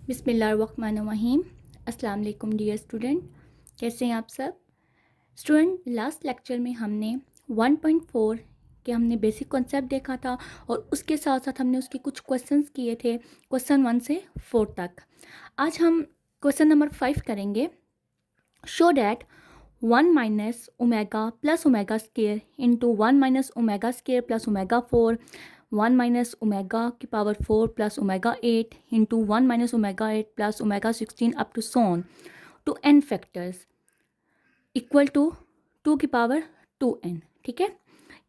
बिस्मिल्लाहिर्रहमानिर्रहीम। अस्सलाम वालेकुम डियर स्टूडेंट, कैसे हैं आप सब स्टूडेंट। लास्ट लेक्चर में हमने 1.4 के हमने बेसिक कॉन्सेप्ट देखा था और उसके साथ साथ हमने उसके कुछ क्वेश्चंस किए थे, क्वेश्चन 1 से 4 तक। आज हम क्वेश्चन नंबर 5 करेंगे। Show that 1 minus omega plus omega square into 1 minus omega square plus omega 4 1 minus omega की power 4 plus omega 8 into 1 minus omega 8 plus omega 16 up to सोन two n factors equal to 2 की power 2n। ठीक है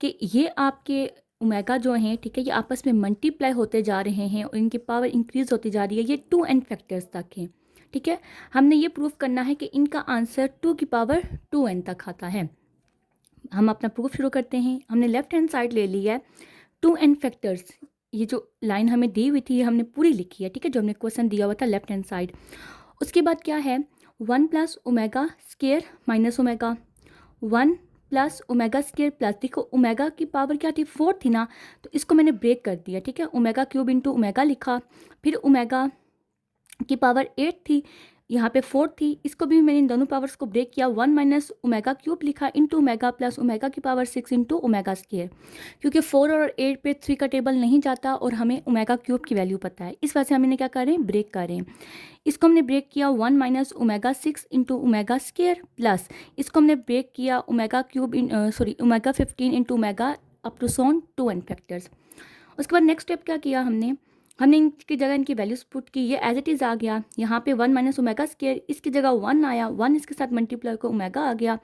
कि ये आपके omega जो हैं, ठीक है, ये आपस में मल्टीप्लाई होते जा रहे हैं और इनकी पावर इंक्रीज होती जा रही है। ये 2n फैक्टर्स तक हैं। ठीक है, हमने ये प्रूव करना है कि इनका आंसर 2 की पावर 2n तक आता है। हम अपना प्रूफ शुरू करते हैं। हमने लेफ्ट हैंड साइड ले ली है 2n फैक्टर्स। ये जो लाइन हमें दी हुई थी ये हमने पूरी लिखी है। ठीक है, जो हमने क्वेश्चन दिया हुआ था लेफ्ट हैंड साइड। उसके बाद क्या है 1 plus omega square minus omega 1 plus omega square plus, देखो ओमेगा की पावर क्या थी 4 थी ना, तो इसको मैंने ब्रेक कर दिया। ठीक है, ओमेगा क्यूब इंटू ओमेगा लिखा, फिर ओमेगा की पावर 8 थी, यहाँ पे 4 थी, इसको भी मैंने इन दोनों पावर्स को ब्रेक किया। 1 माइनस ओमेगा क्यूब लिखा इंटू ओमेगा प्लस ओमेगा की पावर 6 इंटू ओमेगा स्केयर, क्योंकि 4 और 8 पे 3 का टेबल नहीं जाता और हमें ओमेगा क्यूब की वैल्यू पता है, इस वजह से हमने क्या कर रहे हैं, ब्रेक कर रहे हैं। इसको हमने ब्रेक किया 1 minus omega 6 into omega square plus इसको हमने ब्रेक किया omega cube omega 15 into omega up to सोन 2n फैक्टर्स। उसके बाद नेक्स्ट स्टेप क्या किया हमने इनकी जगह इनकी वैल्यूज पुट की, ये एज इट इज़ आ गया। यहाँ पे 1 माइनस ओमेगा स्केयर, इसकी जगह 1 आया, 1 इसके साथ मल्टीप्लाई को ओमेगा आ गया,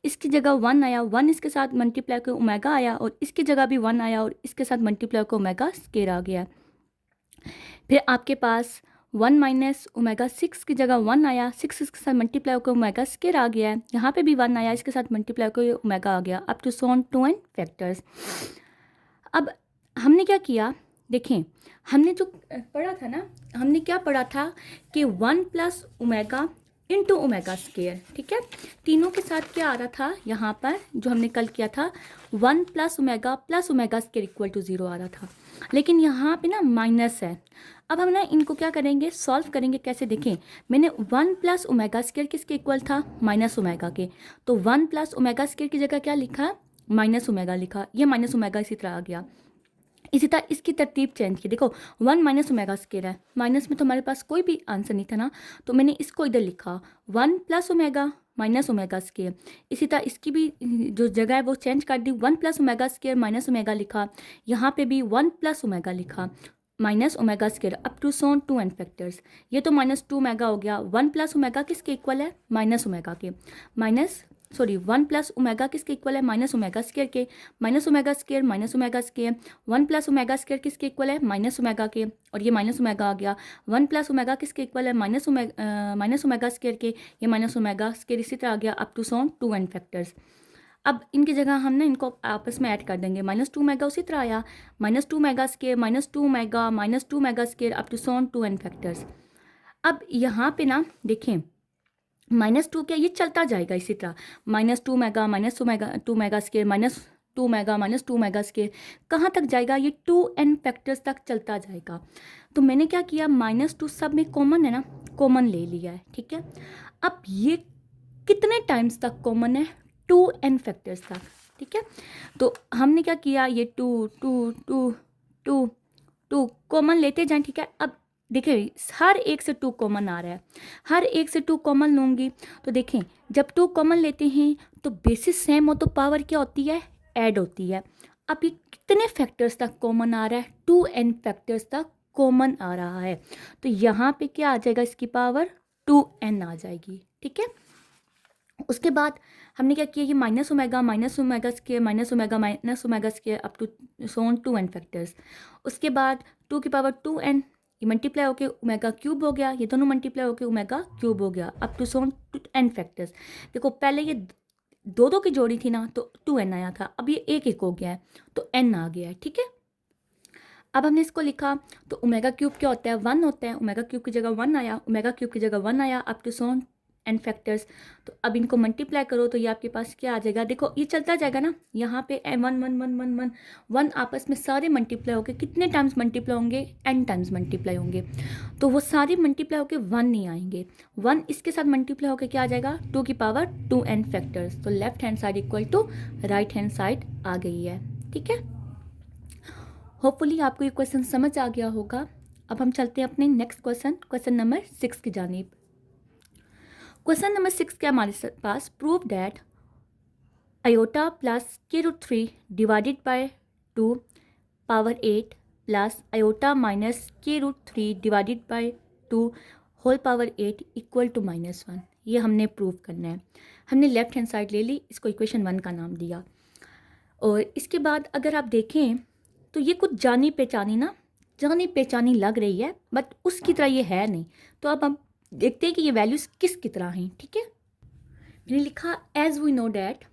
इसकी जगह 1 आया, 1 इसके साथ मल्टीप्लाई को ओमेगा आया, और इसकी जगह भी 1 आया और इसके साथ मल्टीप्लाई को ओमेगा स्केयर आ गया। फिर आपके पास 1 माइनस ओमेगा 6 की जगह 1 आया, 6 इसके साथ मल्टीप्लाई को ओमेगा स्केयर आ गया है, यहाँ पे भी 1 आया, इसके साथ मल्टीप्लाई को ओमेगा आ गया, अप टू सोन 2n फैक्टर्स। अब हमने क्या किया, देखें हमने जो पढ़ा था ना, हमने क्या पढ़ा था कि 1 plus omega into omega square. ठीक है, तीनों के साथ क्या आ रहा था यहाँ पर, जो हमने कल किया था 1 plus omega square equal to 0 आ रहा था, लेकिन यहाँ पे ना माइनस है। अब हम ना इनको क्या करेंगे, सॉल्व करेंगे। कैसे, देखें मैंने 1 प्लस ओमेगा स्केयर किसके इक्वल था, माइनस ओमेगा के, तो 1 प्लस ओमेगा स्केयर की जगह क्या लिखा, माइनस ओमेगा लिखा, ये माइनस ओमेगा इसी तरह आ गया। इसी तरह इसकी तरतीब चेंज की, देखो 1 माइनस ओमेगा स्केयर है, माइनस में तो हमारे पास कोई भी आंसर नहीं था ना, तो मैंने इसको इधर लिखा 1 plus omega minus omega square. इसी तरह इसकी भी जो जगह है वो चेंज कर दी, 1 plus omega square minus omega लिखा, यहाँ पे भी 1 प्लस ओमेगा लिखा minus omega square up to सोन 2n फैक्टर्स। ये तो माइनस 2 ओमेगा हो गया, 1 प्लस ओमेगा किसके इक्वल है, माइनस ओमेगा के, 1 प्लस ओमेगा किसके इक्वल है, माइनस ओमेगा स्केयर के, minus omega square 1 plus omega square किसके इक्वल है, माइनस ओमेगा के, और ये माइनस ओमेगा आ गया। 1 प्लस ओमेगा किसके इक्वल है, माइनस ओमेगा स्केयर के, ये माइनस ओमेगा स्केयर इसी तरह आ गया अप टू सोन 2n फैक्टर्स। अब इनकी जगह हम ना इनको आपस में ऐड कर देंगे, -2 ओमेगा उसी तरह आया, -2 omega square -2 omega -2 omega square up to सोन 2n फैक्टर्स। अब यहाँ पे ना देखें -2 क्या, ये चलता जाएगा इसी तरह, -2 mega -2 mega square -2 mega -2 mega square, कहाँ तक जाएगा, ये 2n फैक्टर्स तक चलता जाएगा। तो मैंने क्या किया, -2 सब में कॉमन है ना, कॉमन ले लिया है। ठीक है, अब ये कितने टाइम्स तक कॉमन है, 2n फैक्टर्स तक। ठीक है, तो हमने क्या किया, ये 2 2 2 2 2 कॉमन लेते जाएं। ठीक है, अब देखिए हर एक से 2 कॉमन आ रहा है, हर एक से 2 कॉमन लूँगी तो देखें जब 2 कॉमन लेते हैं तो बेसिस सेम हो तो पावर क्या होती है, ऐड होती है। अब ये कितने फैक्टर्स तक कॉमन आ रहा है, 2n फैक्टर्स तक कॉमन आ रहा है, तो यहाँ पे क्या आ जाएगा, इसकी पावर 2n आ जाएगी। ठीक है, उसके बाद हमने क्या किया, ये minus omega square up to सोन 2n फैक्टर्स। उसके बाद 2 की पावर 2n, ये मल्टीप्लाई होके ओमेगा क्यूब हो गया, ये दोनों मल्टीप्लाई होके ओमेगा क्यूब हो गया अप टू सोन 2n फैक्टर्स। देखो पहले ये दो की जोड़ी थी ना तो 2n आया था, अब ये एक हो गया है तो n आ गया है। ठीक है, अब हमने इसको लिखा तो ओमेगा क्यूब क्या होता है, 1 होता है, ओमेगा क्यूब की जगह 1 आया, ओमेगा क्यूब की जगह 1 आया अप टू सोन एन फैक्टर्स। तो अब इनको मल्टीप्लाई करो तो ये आपके पास क्या आ जाएगा, देखो ये चलता जाएगा ना, यहाँ पे one one one one one one आपस में सारे मल्टीप्लाई होंगे, कितने टाइम्स मल्टीप्लाई होंगे, एन टाइम्स मल्टीप्लाई होंगे। तो वो सारे मल्टीप्लाई होकर वन नहीं आएंगे, वन इसके साथ मल्टीप्लाई होकर क्या आ जाएगा, टू की पावर टू एन फैक्टर्स। तो left hand side equal to right hand side आ गई है। ठीक है, होपफुली आपको ये क्वेश्चन समझ आ गया होगा। अब हम चलते हैं अपने नेक्स्ट क्वेश्चन, क्वेश्चन नंबर 6 की जानिब। क्वेश्चन नंबर 6 के हमारे पास, प्रूव दैट आयोटा प्लस के root 3 divided by 2 power 8 plus iota minus के root 3 divided by 2 whole power 8 equal to -1। ये हमने प्रूव करना है। हमने लेफ्ट हैंड साइड ले ली, इसको इक्वेशन 1 का नाम दिया। और इसके बाद अगर आप देखें तो ये कुछ जानी पहचानी ना, जानी पहचानी लग रही है, बट उसकी तरह ये है नहीं। तो अब हम देखते हैं कि ये वैल्यूज़ किसकी तरह हैं। ठीक है, मैंने लिखा as we know that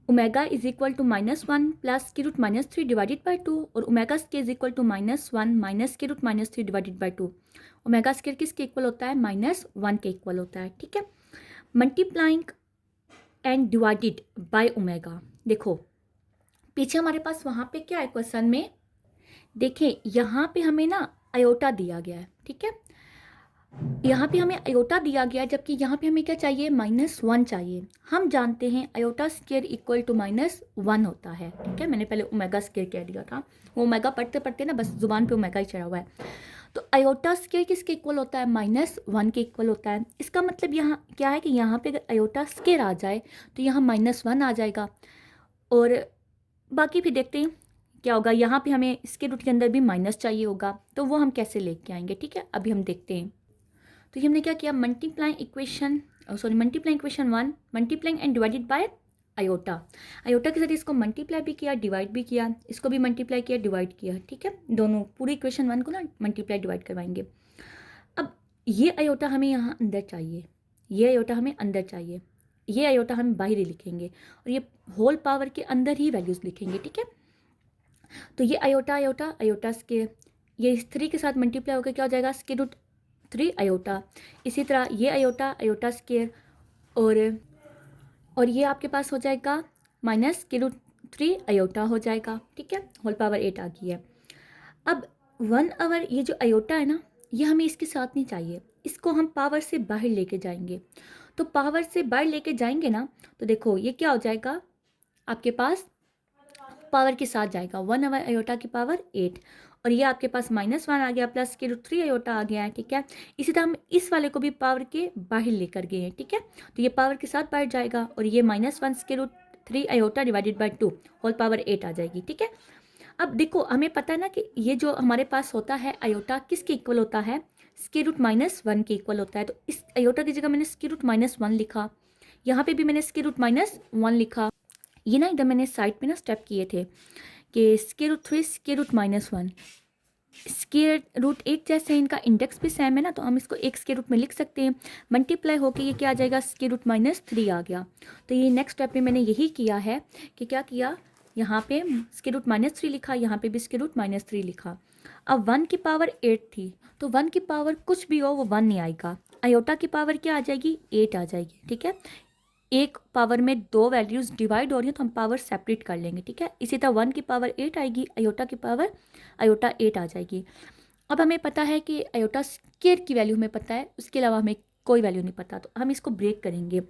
omega is equal to -1 plus के रूट -3 डिवाइडेड बाई 2 और omega square is equal to -1 minus के root -3 divided by 2। Omega square किसके इक्वल होता है, -1 के इक्वल होता है। ठीक है, multiplying and divided by omega. देखो पीछे हमारे पास वहाँ पे क्या है क्वेश्चन में, देखें यहाँ पे हमें ना आयोटा दिया गया है। ठीक है, यहाँ पे हमें आयोटा दिया गया, जबकि यहाँ पे हमें क्या चाहिए, -1 चाहिए। हम जानते हैं आयोटा स्केयर इक्वल टू -1 होता है। ठीक है, मैंने पहले ओमेगा स्केयर कह दिया था, वो ओमेगा पढ़ते पढ़ते ना बस जुबान पे ओमेगा ही चढ़ा हुआ है। तो आयोटा स्केयर किसके इक्वल होता है, -1 के इक्वल होता है। इसका मतलब यहाँ क्या है कि यहाँ पे अगर आयोटा स्केयर आ जाए तो यहाँ -1 आ जाएगा। और बाकी फिर देखते हैं क्या होगा, यहाँ पे हमें स्केयर रूट के अंदर भी माइनस चाहिए होगा, तो वो हम कैसे लेके आएंगे। ठीक है, अभी हम देखते हैं। तो हमने क्या किया, multiplying equation 1 multiplying and divided bye iota. Iota के साथ इसको मल्टीप्लाई भी किया, डिवाइड भी किया, इसको भी मल्टीप्लाई किया, डिवाइड किया। ठीक है, दोनों पूरी इक्वेशन 1 को ना मल्टीप्लाई डिवाइड करवाएंगे। अब ये आयोटा हमें यहाँ अंदर चाहिए, ये आयोटा हमें अंदर चाहिए, ये आयोटा हम बाहर ही लिखेंगे और ये होल पावर के अंदर ही वैल्यूज़ लिखेंगे। ठीक है, तो ये आयोटा आयोटा आयोटा स्केयर, ये इस 3 के साथ मल्टीप्लाई होकर क्या हो जाएगा, स्केयर रूट 3 आयोटा। इसी तरह ये आयोटा आयोटा स्केयर और ये आपके पास हो जाएगा माइनस स्केयर रूट 3 आयोटा हो जाएगा। ठीक है, होल पावर 8 आ गई है। अब 1 आवर ये जो आयोटा है ना, ये हमें इसके साथ नहीं चाहिए, इसको हम पावर से बाहर लेके जाएंगे। तो पावर से बाहर लेके जाएंगे ना, तो देखो ये क्या हो जाएगा, आपके पास पावर के साथ जाएगा 1 आवर आयोटा की पावर 8 और ये आपके पास -1 आ गया प्लस के रूट 3 आयोटा आ गया है। ठीक है, इसी तरह हम इस वाले को भी पावर के बाहर लेकर गए हैं। ठीक है, तो ये पावर के साथ बाहर जाएगा और ये -1 के root 3 iota divided by 2 whole power 8 आ जाएगी। ठीक है, अब देखो हमें पता है ना कि ये जो हमारे पास होता है आयोटा किसके इक्वल होता है, स्क्वायर रूट -1 के इक्वल होता है। तो इस आयोटा की जगह मैंने स्क्वायर रूट -1 लिखा, यहाँ पे भी मैंने स्क्वायर रूट -1 लिखा। ये ना इधर मैंने साइड पे ना स्टेप किए थे कि square root 3 square root -1 square root 8 जैसे इनका इंडेक्स भी सेम है ना, तो हम इसको एक स्क्वायर रूट में लिख सकते हैं। मल्टीप्लाई होके ये क्या आ जाएगा, स्क्वायर रूट -3 आ गया। तो ये नेक्स्ट स्टेप में मैंने यही किया है कि क्या किया, यहाँ पे स्क्वायर रूट -3 लिखा, यहाँ पे भी स्क्वायर रूट -3 लिखा। अब 1 की पावर 8 थी, तो 1 की पावर कुछ भी हो वो 1 नहीं आएगा। आयोटा की पावर क्या आ जाएगी, 8 आ जाएगी। ठीक है, एक पावर में दो वैल्यूज़ डिवाइड हो रही हैं तो हम पावर सेपरेट कर लेंगे। ठीक है, इसी तरह 1 की पावर 8 आएगी, आयोटा की पावर आयोटा 8 आ जाएगी। अब हमें पता है कि आयोटा स्क्वायर की वैल्यू हमें पता है, उसके अलावा हमें कोई वैल्यू नहीं पता, तो हम इसको ब्रेक करेंगे।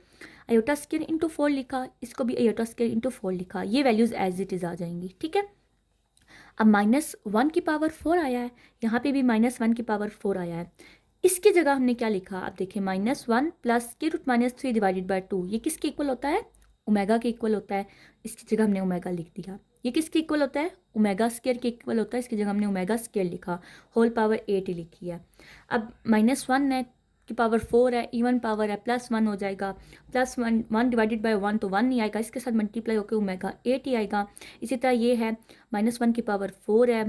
आयोटा स्क्वायर इंटू 4 लिखा, इसको भी आयोटा स्क्वायर इंटू 4 लिखा, ये वैल्यूज़ एज इट इज़ आ जाएंगी। ठीक है, अब -1 की पावर 4 आया है, यहाँ पे भी -1 की पावर 4 आया है। इसकी जगह हमने क्या लिखा, आप देखिए -1 प्लस के रूट -3 डिवाइडेड बाय 2, ये किसके इक्वल होता है, ओमेगा के इक्वल होता है। इसकी जगह हमने ओमेगा लिख दिया। ये किसके इक्वल होता है, ओमेगा स्क्वायर के इक्वल होता है, इसकी जगह हमने ओमेगा स्क्वायर लिखा, होल पावर 8 लिखी है। अब -1 है की पावर 4 है, इवन पावर है, +1 हो जाएगा, +1 डिवाइडेड बाय 1 तो 1 नहीं आएगा, इसके साथ मल्टीप्लाई होकर ओमेगा 8 ही आएगा। इसी तरह ये है -1 की पावर 4 है,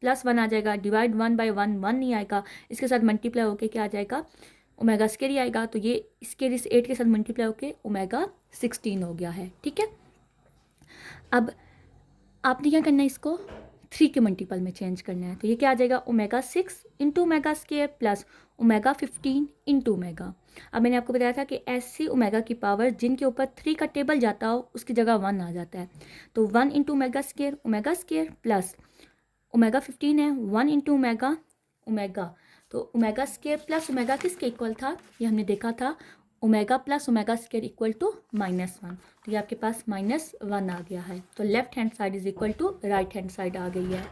+1 आ जाएगा, डिवाइड 1 बाय 1 1 नहीं आएगा, इसके साथ मल्टीप्लाई होकर क्या आ जाएगा, ओमेगा स्क्वायर ही आएगा। तो ये स्क्वायर इस 8 के साथ मल्टीप्लाई होकर ओमेगा 16 हो गया है। ठीक है, अब आपने क्या करना है, इसको 3 के मल्टीपल में चेंज करना है। तो ये क्या आ जाएगा, omega 6 into omega square plus omega 15 into omega. अब मैंने आपको बताया था कि ऐसी ओमेगा की पावर जिनके ऊपर 3 का टेबल जाता हो उसकी जगह 1 आ जाता है। तो 1 into omega square plus omega 15 है 1 इंटू ओमेगा ओमेगा। तो ओमेगा स्केयर प्लस ओमेगा किसके इक्वल था, ये हमने देखा था, omega plus omega square equal to -1। तो ये आपके पास -1 आ गया है। तो left hand side is equal to right hand side आ गई है।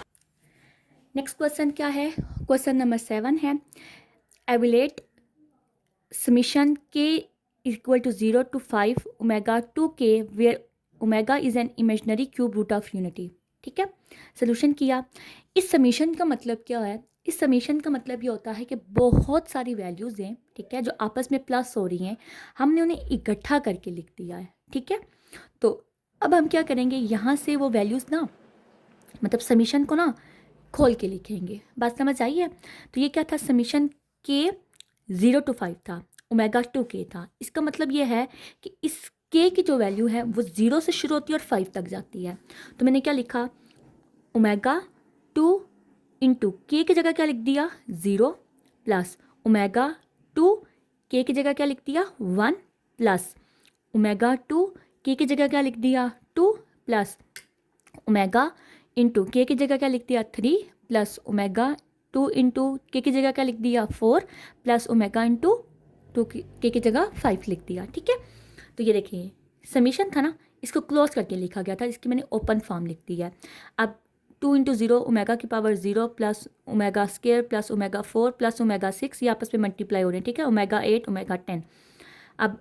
नेक्स्ट क्वेश्चन क्या है, क्वेश्चन नंबर 7 है, एवलेट समीशन के equal to 0 to 5 omega 2k where omega is an imaginary cube root of unity. ठीक है, सोल्यूशन किया। इस समीशन का मतलब क्या है, इस समीशन का मतलब ये होता है कि बहुत सारी वैल्यूज़ हैं, ठीक है, जो आपस में प्लस हो रही हैं, हमने उन्हें इकट्ठा करके लिख दिया है। ठीक है, तो अब हम क्या करेंगे, यहाँ से वो वैल्यूज़ ना, मतलब समीशन को ना खोल के लिखेंगे। बात समझ आई है। तो ये क्या था, समीशन के 0 to 5 था, ओमेगा 2k था। इसका मतलब ये है कि इस k की जो वैल्यू है वो 0 से शुरू होती है और 5 तक जाती है। तो मैंने क्या लिखा, ओमेगा 2 इंटू के की जगह क्या लिख दिया 0 प्लस ओमेगा 2 के की जगह क्या लिख दिया 1 प्लस ओमेगा 2 के की जगह क्या लिख दिया 2 प्लस ओमेगा इंटू के की जगह क्या लिख दिया 3 प्लस ओमेगा 2 इंटू के की जगह क्या लिख दिया 4 प्लस ओमेगा इंटू 2 के की जगह 5 लिख दिया। ठीक है, तो ये देखिए समीशन था ना, इसको क्लोज करके लिखा गया था, इसकी मैंने ओपन फॉर्म लिख दी है। अब 2 इंटू 0 ओमेगा की power 0 plus omega square plus omega 4 plus omega 6, ये आपस में मल्टीप्लाई हो रहे हैं। ठीक है, ओमेगा 8 ओमेगा 10। अब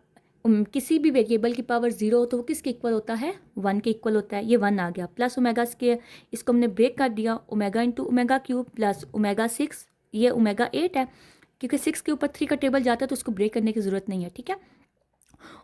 किसी भी वेरिएबल की पावर 0 हो तो वो किसके इक्वल होता है, 1 के इक्वल होता है। ये 1 आ गया प्लस ओमेगा स्केयर, इसको हमने ब्रेक कर दिया, omega into omega cube plus omega 6, ये ओमेगा 8 है, क्योंकि 6 के ऊपर 3 का टेबल जाता है तो उसको ब्रेक करने की ज़रूरत नहीं है। ठीक है,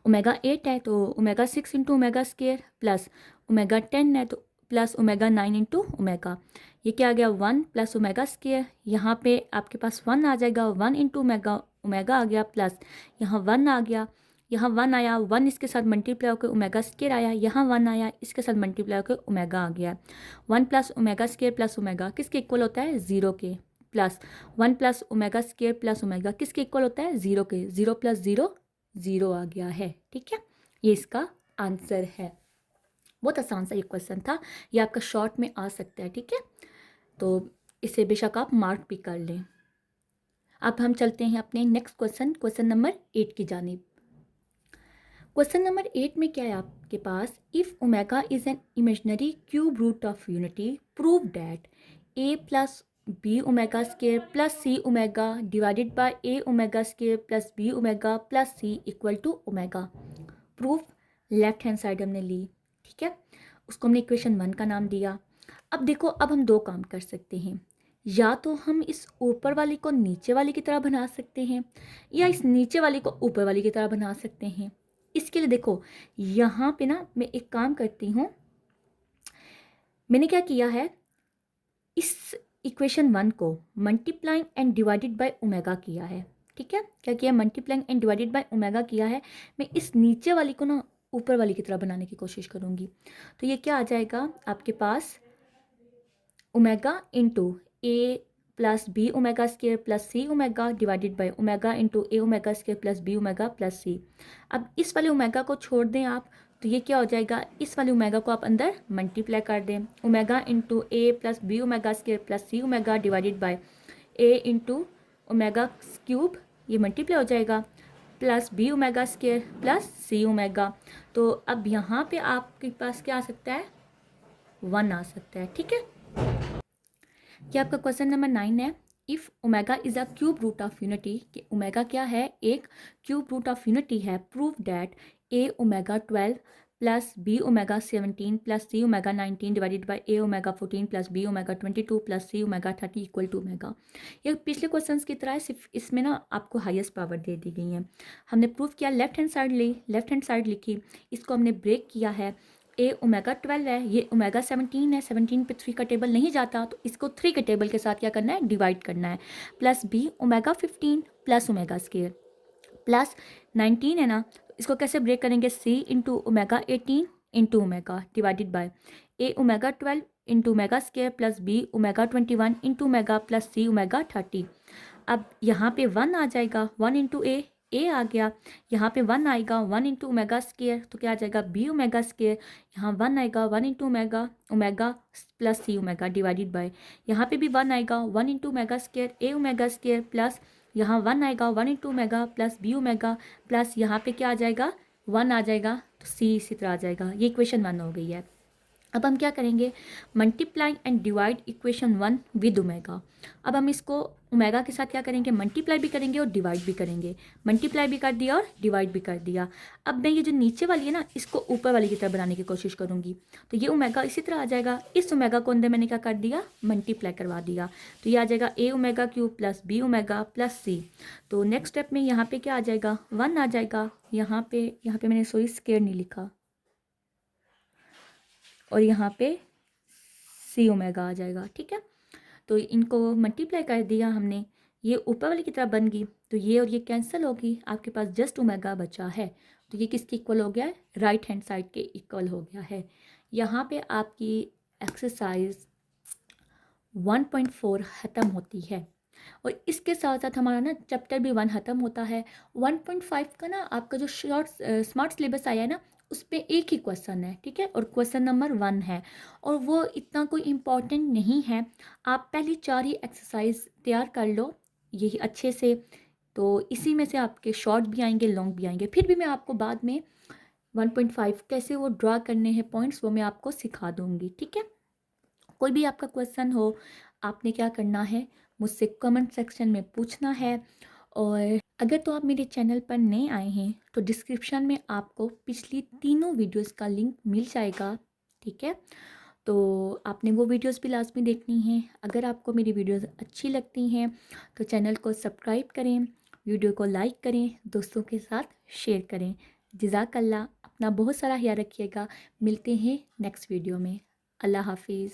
ओमेगा 8 है तो omega 6 into omega square plus omega 10 है तो प्लस ओमेगा 9 इंटू ओमेगा। ये क्या आ गया 1 प्लस ओमेगा स्केयर, यहाँ पे आपके पास 1 आ जाएगा, 1 इंटू ओमेगा ओमेगा आ गया प्लस यहाँ 1 आ गया, यहाँ 1 आया, 1 इसके साथ मल्टीप्लाई होकर ओमेगा स्केयर आया, यहाँ 1 आया, इसके साथ मल्टीप्लाई होकर ओमेगा आ गया। 1 plus omega square plus omega किसके इक्वल होता है 0 के, plus 1 plus omega square plus omega किसके इक्वल होता है 0 के, 0 प्लस 0 0 आ गया है। ठीक है, ये इसका आंसर है। बहुत आसान सा ये क्वेश्चन था, ये आपका शॉर्ट में आ सकता है। ठीक है, तो इसे बेशक आप मार्क भी कर लें। अब हम चलते हैं अपने नेक्स्ट क्वेश्चन, क्वेश्चन नंबर 8 की जानिब। क्वेश्चन नंबर 8 में क्या है आपके पास, if omega is an imaginary cube root of unity prove that A plus B omega square plus C omega divided by A omega square plus B omega plus C equal to omega. Proof left hand side हमने ली। ठीक है, उसको हमने equation 1 का नाम दिया। अब देखो, अब हम दो काम कर सकते हैं, या तो हम इस ऊपर वाली को नीचे वाली की तरह बना सकते हैं, या इस नीचे वाली को ऊपर वाली की तरह बना सकते हैं। इसके लिए देखो, यहाँ पे ना मैं एक काम करती हूँ, मैंने क्या किया है, इस इक्वेशन 1 को multiplying and divided by omega किया है। ठीक है, क्या किया, multiplying and divided by omega किया है। मैं इस नीचे वाली को ना ऊपर वाली की तरह बनाने की कोशिश करूँगी। तो ये क्या आ जाएगा आपके पास, omega into A plus B omega square plus C omega divided by omega into A omega square plus B omega plus C. अब इस वाले ओमेगा को छोड़ दें आप, तो ये क्या हो जाएगा, इस वाले ओमेगा को आप अंदर मल्टीप्लाई कर दें, omega into A plus B omega square plus C omega divided by A into omega cube, ये मल्टीप्लाई हो जाएगा, plus B omega square plus सी ओमेगा। तो अब यहाँ पे आपके पास क्या आ सकता है, 1 आ सकता है। ठीक है, क्या आपका क्वेश्चन नंबर 9 है, if omega is a cube root of unity, कि ओमेगा क्या है, एक क्यूब रूट ऑफ यूनिटी है, prove that a omega 12 plus B omega 17 plus C omega 19 divided by a omega 14 plus B omega 22 plus C omega 30 equal to omega. ये पिछले question की तरह है, सिर्फ इसमें ना आपको हाईएस्ट पावर दे दी गई है। हमने प्रूव किया, लेफ्ट हैंड साइड ली, लेफ्ट हैंड साइड लिखी, इसको हमने ब्रेक किया है, ए ओमेगा 12 है, ये ओमेगा 17 है, 17 पे 3 का टेबल नहीं जाता तो इसको 3 के टेबल के साथ क्या करना है, डिवाइड करना है, plus B omega 15 plus omega square plus 19 है ना, इसको कैसे ब्रेक करेंगे, C into omega 18 into omega divided by A omega 12 into omega square plus B omega 21 into omega plus C omega 30। अब यहाँ पे 1 आ जाएगा, 1 इंटू ए आ गया, यहाँ पे 1 आएगा 1 इंटू ओमेगा स्केयर, तो क्या आ जाएगा बी ओमेगा स्केयर, यहाँ 1 आएगा 1 into omega omega plus C omega divided by, यहाँ पे भी 1 आएगा 1 into omega square a omega square plus यहाँ 1 आएगा 1 into omega plus B omega plus यहाँ पे क्या आ जाएगा 1 आ जाएगा, तो सी इसी तरह आ जाएगा। ये इक्वेशन 1 हो गई है। अब हम क्या करेंगे, multiply and divide equation 1 with omega. अब हम इसको ओमेगा के साथ क्या करेंगे, मल्टीप्लाई भी करेंगे और डिवाइड भी करेंगे। मल्टीप्लाई भी कर दिया और डिवाइड भी कर दिया। अब मैं ये जो नीचे वाली है ना, इसको ऊपर वाली की तरह बनाने की कोशिश करूँगी, तो ये ओमेगा इसी तरह आ जाएगा। इस ओमेगा को अंदर मैंने क्या कर दिया, मल्टीप्लाई करवा दिया, तो ये आ जाएगा A omega cube plus B omega plus C. तो नेक्स्ट स्टेप में यहाँ पे क्या आ जाएगा, 1 आ जाएगा, यहाँ पे मैंने सॉरी स्केयर नहीं लिखा, और यहाँ पे सी ओमेगा आ जाएगा। ठीक है, तो इनको मल्टीप्लाई कर दिया हमने, ये ऊपर वाली की तरफ बन गई, तो ये और ये कैंसिल होगी, आपके पास जस्ट ओमेगा बचा है। तो ये किसके इक्वल हो गया है, राइट हैंड साइड के इक्वल हो गया है। यहाँ पे आपकी एक्सरसाइज 1.4 ख़त्म होती है, और इसके साथ साथ हमारा ना चैप्टर भी 1 ख़त्म होता है। 1.5 का ना आपका जो शॉर्ट स्मार्ट सिलेबस आया है ना, उस पर एक ही क्वेश्चन है, ठीक है, और क्वेश्चन नंबर 1 है, और वो इतना कोई इम्पॉर्टेंट नहीं है। आप पहली 4 ही एक्सरसाइज तैयार कर लो यही अच्छे से, तो इसी में से आपके शॉर्ट भी आएंगे लॉन्ग भी आएंगे। फिर भी मैं आपको बाद में 1.5 कैसे वो ड्रा करने हैं पॉइंट्स, वो मैं आपको सिखा दूँगी। ठीक है, कोई भी आपका क्वेश्चन हो, आपने क्या करना है, मुझसे कमेंट सेक्शन में पूछना है। और अगर तो आप मेरे चैनल पर नए आए हैं तो डिस्क्रिप्शन में आपको पिछली तीनों वीडियोस का लिंक मिल जाएगा। ठीक है, तो आपने वो वीडियोस भी लाजमी देखनी है। अगर आपको मेरी वीडियोस अच्छी लगती हैं तो चैनल को सब्सक्राइब करें, वीडियो को लाइक करें, दोस्तों के साथ शेयर करें। जज़ाकल्लाह, अपना बहुत सारा ख्याल रखिएगा। मिलते हैं नेक्स्ट वीडियो में। अल्लाह हाफिज़।